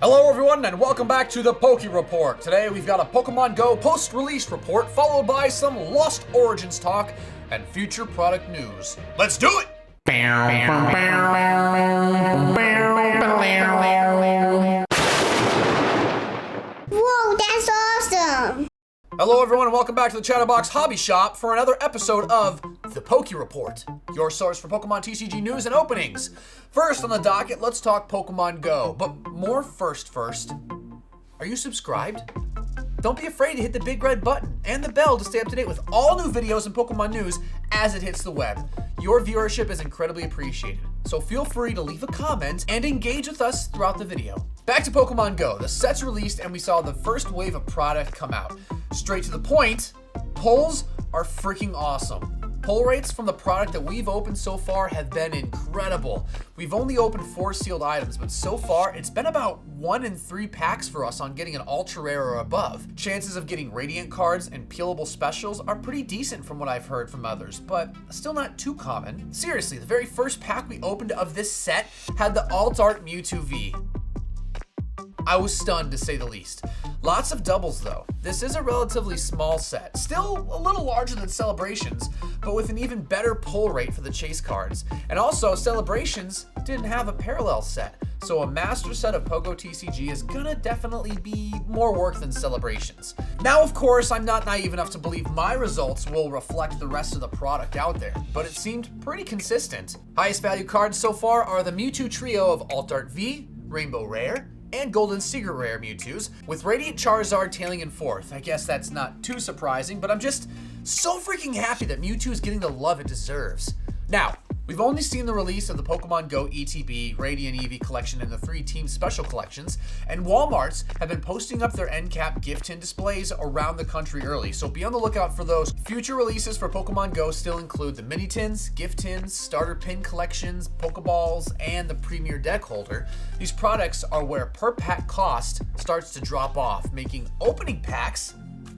Hello everyone and welcome back to the PokéReport. Today we've got a Pokemon Go post-release report followed by some Lost Origins talk and future product news. Let's do it! Whoa, that's awesome! Hello everyone and welcome back to the Chadderbox Hobby Shop for another episode of the PokéReport, your source for Pokemon TCG news and openings. First on the docket, let's talk Pokemon Go, but more first. Are you subscribed? Don't be afraid to hit the big red button and the bell to stay up to date with all new videos and Pokemon news as it hits the web. Your viewership is incredibly appreciated, so feel free to leave a comment and engage with us throughout the video. Back to Pokemon Go, the set's released and we saw the first wave of product come out. Straight to the point, pulls are freaking awesome. Pull rates from the product that we've opened so far have been incredible. We've only opened 4 sealed items, but so far it's been about 1 in 3 packs for us on getting an ultra rare or above. Chances of getting radiant cards and peelable specials are pretty decent from what I've heard from others, but still not too common. Seriously, the very first pack we opened of this set had the alt art Mewtwo V. I was stunned to say the least. Lots of doubles though. This is a relatively small set, still a little larger than Celebrations, but with an even better pull rate for the chase cards. And also, Celebrations didn't have a parallel set, so a master set of Pogo TCG is gonna definitely be more work than Celebrations. Now, of course, I'm not naive enough to believe my results will reflect the rest of the product out there, but it seemed pretty consistent. Highest value cards so far are the Mewtwo trio of Alt Art V, Rainbow Rare, and Golden Secret Rare Mewtwo's, with Radiant Charizard tailing in 4th. I guess that's not too surprising, but I'm just so freaking happy that Mewtwo is getting the love it deserves. Now, we've only seen the release of the Pokemon Go ETB, Radiant Eevee collection, and the 3 Team Special collections, and Walmarts have been posting up their end cap gift tin displays around the country early, so be on the lookout for those. Future releases for Pokemon Go still include the mini tins, gift tins, starter pin collections, Pokeballs, and the premier deck holder. These products are where per pack cost starts to drop off, making opening packs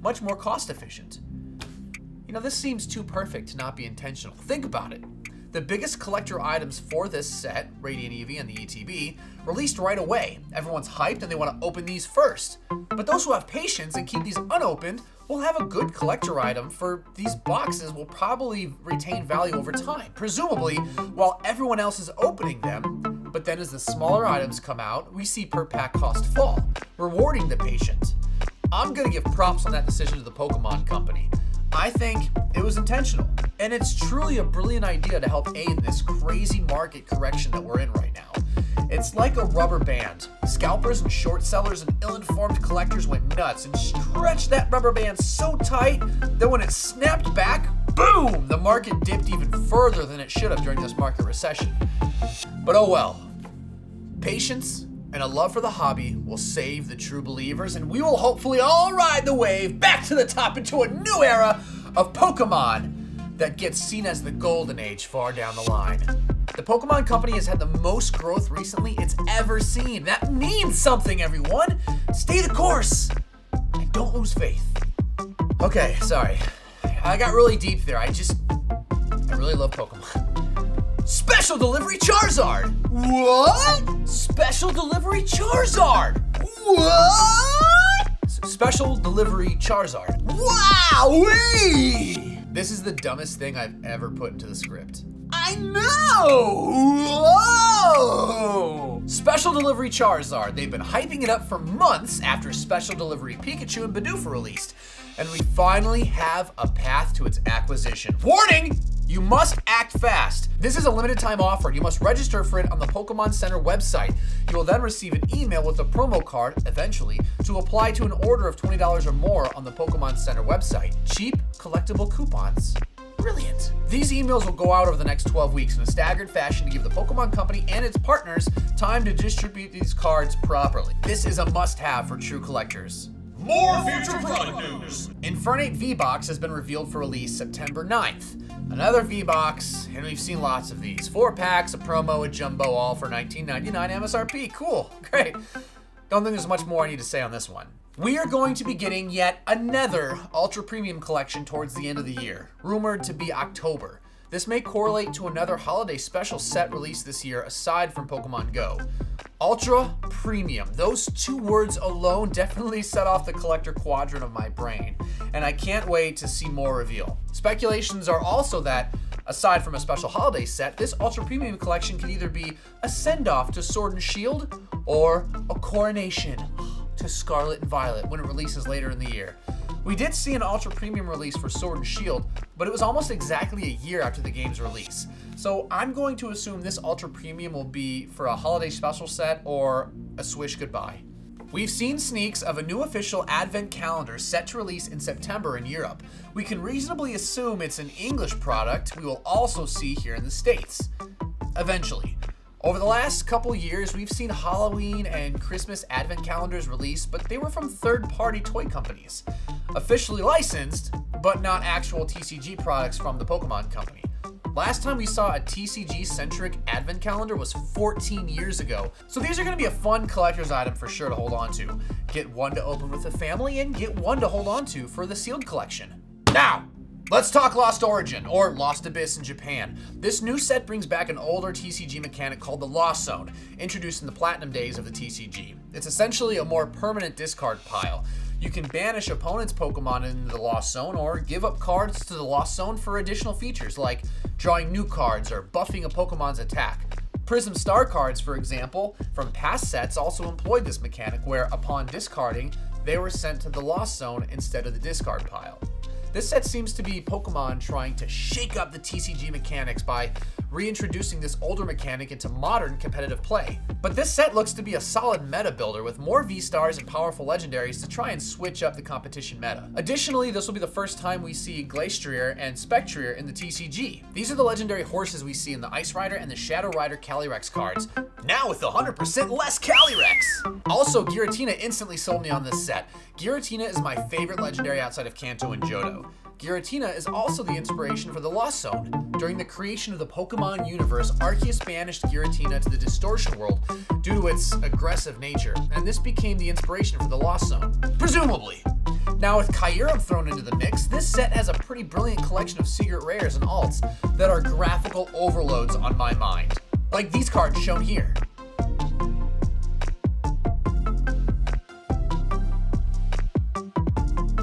much more cost efficient. You know, this seems too perfect to not be intentional. Think about it. The biggest collector items for this set, Radiant Eevee and the ETB, released right away. Everyone's hyped and they want to open these first. But those who have patience and keep these unopened will have a good collector item, for these boxes will probably retain value over time, presumably while everyone else is opening them. But then as the smaller items come out, we see per pack cost fall, rewarding the patient. I'm gonna give props on that decision to the Pokemon Company. I think it was intentional, and it's truly a brilliant idea to help aid this crazy market correction that we're in right now. It's like a rubber band. Scalpers and short sellers and ill-informed collectors went nuts and stretched that rubber band so tight that when it snapped back, boom, the market dipped even further than it should have during this market recession. But oh well. Patience and a love for the hobby will save the true believers, and we will hopefully all ride the wave back to the top into a new era of Pokemon that gets seen as the golden age far down the line. The Pokemon Company has had the most growth recently it's ever seen. That means something, everyone. Stay the course and don't lose faith. Okay, sorry. I got really deep there. I really love Pokemon. Special Delivery Charizard! What? Special Delivery Charizard! What? Special Delivery Charizard. Wowee! This is the dumbest thing I've ever put into the script. I know! Whoa! Special Delivery Charizard. They've been hyping it up for months after Special Delivery Pikachu and Bidoof released. And we finally have a path to its acquisition. Warning! You must act fast. This is a limited time offer. You must register for it on the Pokemon Center website. You will then receive an email with a promo card, eventually, to apply to an order of $20 or more on the Pokemon Center website. Cheap, collectible coupons. Brilliant. These emails will go out over the next 12 weeks in a staggered fashion to give the Pokemon Company and its partners time to distribute these cards properly. This is a must-have for true collectors. More future product news! Infernape V-Box has been revealed for release September 9th. Another V-Box, and we've seen lots of these. 4 packs, a promo, a jumbo, all for $19.99 MSRP. Cool, great. Don't think there's much more I need to say on this one. We are going to be getting yet another Ultra Premium collection towards the end of the year, rumored to be October. This may correlate to another holiday special set released this year aside from Pokemon Go. Ultra Premium. Those two words alone definitely set off the collector quadrant of my brain, and I can't wait to see more reveal. Speculations are also that, aside from a special holiday set, this Ultra Premium collection could either be a send-off to Sword and Shield or a coronation to Scarlet and Violet when it releases later in the year. We did see an Ultra Premium release for Sword and Shield, but it was almost exactly a year after the game's release. So I'm going to assume this Ultra Premium will be for a holiday special set or a swish goodbye. We've seen sneaks of a new official advent calendar set to release in September in Europe. We can reasonably assume it's an English product we will also see here in the States. Eventually. Over the last couple years, we've seen Halloween and Christmas advent calendars released, but they were from third-party toy companies. Officially licensed, but not actual TCG products from the Pokemon Company. Last time we saw a TCG-centric advent calendar was 14 years ago, so these are going to be a fun collector's item for sure to hold on to. Get one to open with the family and get one to hold on to for the sealed collection. Now, let's talk Lost Origin, or Lost Abyss in Japan. This new set brings back an older TCG mechanic called the Lost Zone, introduced in the Platinum days of the TCG. It's essentially a more permanent discard pile. You can banish opponents' Pokemon into the Lost Zone or give up cards to the Lost Zone for additional features like drawing new cards or buffing a Pokemon's attack. Prism Star cards, for example, from past sets also employed this mechanic where, upon discarding, they were sent to the Lost Zone instead of the discard pile. This set seems to be Pokemon trying to shake up the TCG mechanics by reintroducing this older mechanic into modern competitive play. But this set looks to be a solid meta builder with more V-Stars and powerful legendaries to try and switch up the competition meta. Additionally, this will be the first time we see Glastrier and Spectrier in the TCG. These are the legendary horses we see in the Ice Rider and the Shadow Rider Calyrex cards, now with 100% less Calyrex! Also, Giratina instantly sold me on this set. Giratina is my favorite legendary outside of Kanto and Johto. Giratina is also the inspiration for the Lost Zone. During the creation of the Pokemon universe, Arceus banished Giratina to the Distortion World due to its aggressive nature, and this became the inspiration for the Lost Zone. Presumably. Now with Kyurem thrown into the mix, this set has a pretty brilliant collection of secret rares and alts that are graphical overloads on my mind. Like these cards shown here.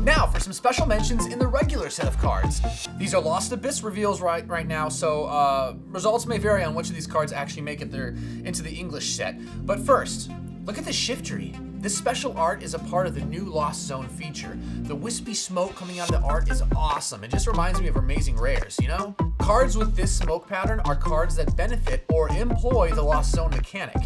Now for some special mentions in the regular set of cards. These are Lost Abyss reveals right now, so results may vary on which of these cards actually make it into the English set. But first, look at the Shiftry. This special art is a part of the new Lost Zone feature. The wispy smoke coming out of the art is awesome. It just reminds me of Amazing Rares, you know? Cards with this smoke pattern are cards that benefit or employ the Lost Zone mechanic.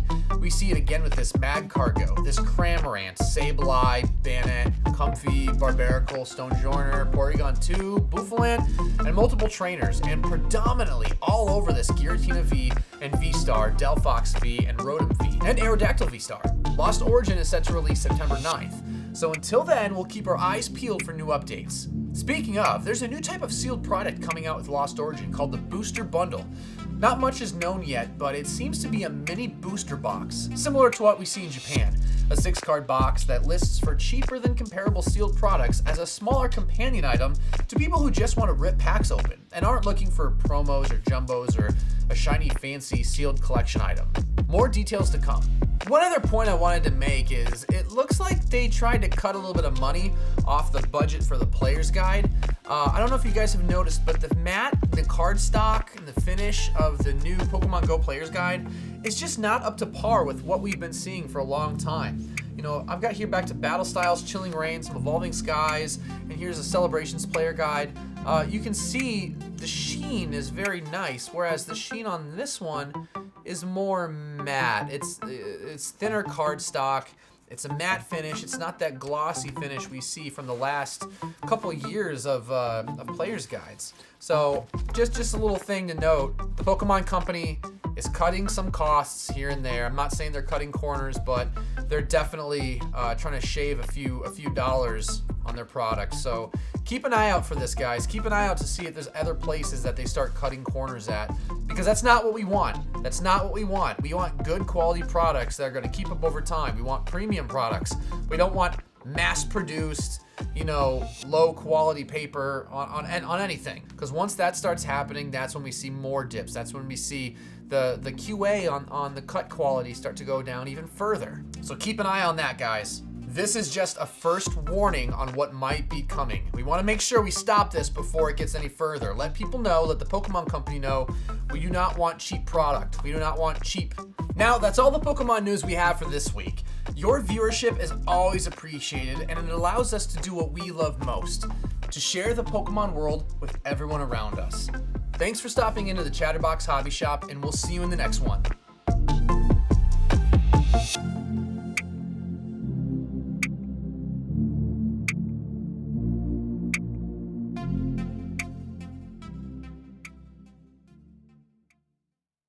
We see it again with this Magcargo, this Cramorant, Sableye, Banette, Comfey, Barbaracle, Stonejourner, Porygon 2, Bouffalant, and multiple trainers, and predominantly all over this Giratina V and V-Star, Delphox V, and Rotom V, and Aerodactyl V-Star. Lost Origin is set to release September 9th, so until then, we'll keep our eyes peeled for new updates. Speaking of, there's a new type of sealed product coming out with Lost Origin called the Booster Bundle. Not much is known yet, but it seems to be a mini booster box, similar to what we see in Japan. A 6-card box that lists for cheaper than comparable sealed products as a smaller companion item to people who just want to rip packs open and aren't looking for promos or jumbos or a shiny fancy sealed collection item. More details to come. One other point I wanted to make is it looks like they tried to cut a little bit of money off the budget for the player's guide. I don't know if you guys have noticed, but the mat, the card stock, and the finish of the new Pokemon Go player's guide is just not up to par with what we've been seeing for a long time. You know, I've got here back to Battle Styles, Chilling Reign, some Evolving Skies, and here's a Celebrations player guide. You can see the sheen is very nice, whereas the sheen on this one is more matte. It's thinner cardstock. It's a matte finish. It's not that glossy finish we see from the last couple years of players' guides. So just a little thing to note: the Pokemon Company is cutting some costs here and there. I'm not saying they're cutting corners, but they're definitely trying to shave a few dollars on their products. So keep an eye out for this, guys. Keep an eye out to see if there's other places that they start cutting corners at, because that's not what we want. That's not what we want. We want good quality products that are going to keep up over time. We want premium products. We don't want mass-produced, low quality paper on anything. Because once that starts happening, that's when we see more dips. That's when we see the QA on the cut quality start to go down even further. So keep an eye on that, guys. This is just a first warning on what might be coming. We want to make sure we stop this before it gets any further. Let people know, let the Pokemon Company know, we do not want cheap product. We do not want cheap. Now, that's all the Pokemon news we have for this week. Your viewership is always appreciated, and it allows us to do what we love most, to share the Pokemon world with everyone around us. Thanks for stopping into the Chadderbox Hobby Shop, and we'll see you in the next one.